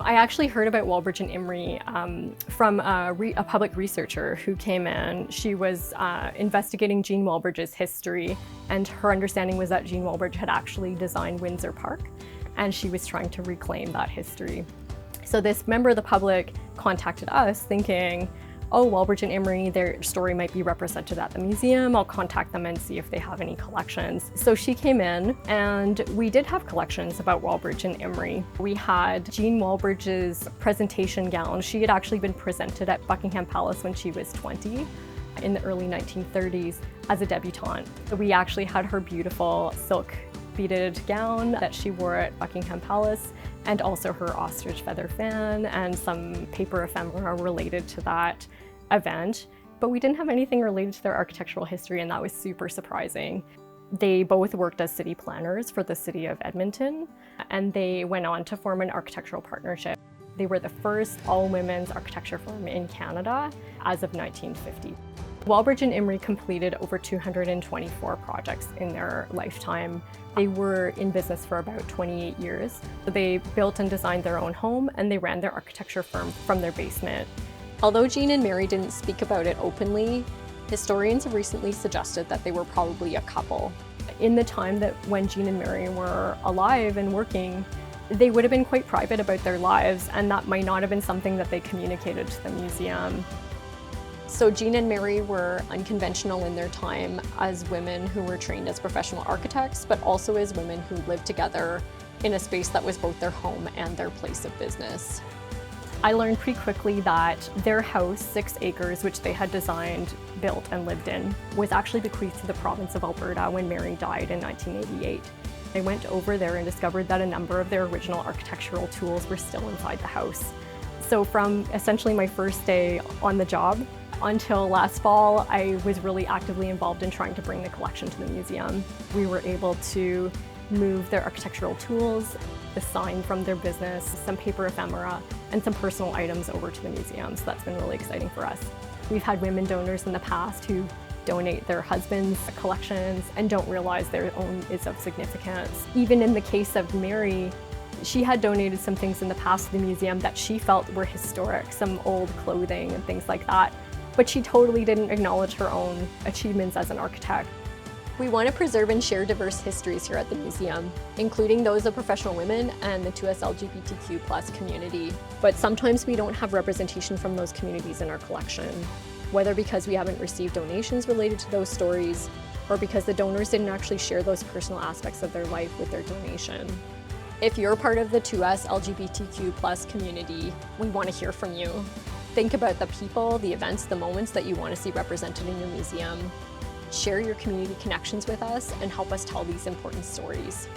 I actually heard about Wallbridge and Imrie from a public researcher who came in. She was investigating Jean Wallbridge's history, and her understanding was that Jean Wallbridge had actually designed Windsor Park, and she was trying to reclaim that history. So this member of the public contacted us thinking, oh, Wallbridge and Imrie, their story might be represented at the museum. I'll contact them and see if they have any collections. So she came in, and we did have collections about Wallbridge and Imrie. We had Jean Wallbridge's presentation gown. She had actually been presented at Buckingham Palace when she was 20 in the early 1930s as a debutante. So we actually had her beautiful silk beaded gown that she wore at Buckingham Palace, and also her ostrich feather fan and some paper ephemera related to that event. But we didn't have anything related to their architectural history, and that was super surprising. They both worked as city planners for the city of Edmonton, and they went on to form an architectural partnership. They were the first all-women's architecture firm in Canada as of 1950. Wallbridge and Imrie completed over 224 projects in their lifetime. They were in business for about 28 years. They built and designed their own home, and they ran their architecture firm from their basement. Although Jean and Mary didn't speak about it openly, historians have recently suggested that they were probably a couple. In the time that when Jean and Mary were alive and working, they would have been quite private about their lives, and that might not have been something that they communicated to the museum. So Jean and Mary were unconventional in their time as women who were trained as professional architects, but also as women who lived together in a space that was both their home and their place of business. I learned pretty quickly that their house, 6 acres, which they had designed, built, and lived in, was actually bequeathed to the province of Alberta when Mary died in 1988. I went over there and discovered that a number of their original architectural tools were still inside the house. So from essentially my first day on the job until last fall, I was really actively involved in trying to bring the collection to the museum. We were able to move their architectural tools, the sign from their business, some paper ephemera, and some personal items over to the museum. So that's been really exciting for us. We've had women donors in the past who donate their husbands' collections and don't realize their own is of significance. Even in the case of Mary, she had donated some things in the past to the museum that she felt were historic, some old clothing and things like that. But she totally didn't acknowledge her own achievements as an architect. We want to preserve and share diverse histories here at the museum, including those of professional women and the 2S LGBTQ+ community. But sometimes we don't have representation from those communities in our collection, whether because we haven't received donations related to those stories, or because the donors didn't actually share those personal aspects of their life with their donation. If you're part of the 2S LGBTQ+ community, we want to hear from you. Think about the people, the events, the moments that you want to see represented in your museum. Share your community connections with us and help us tell these important stories.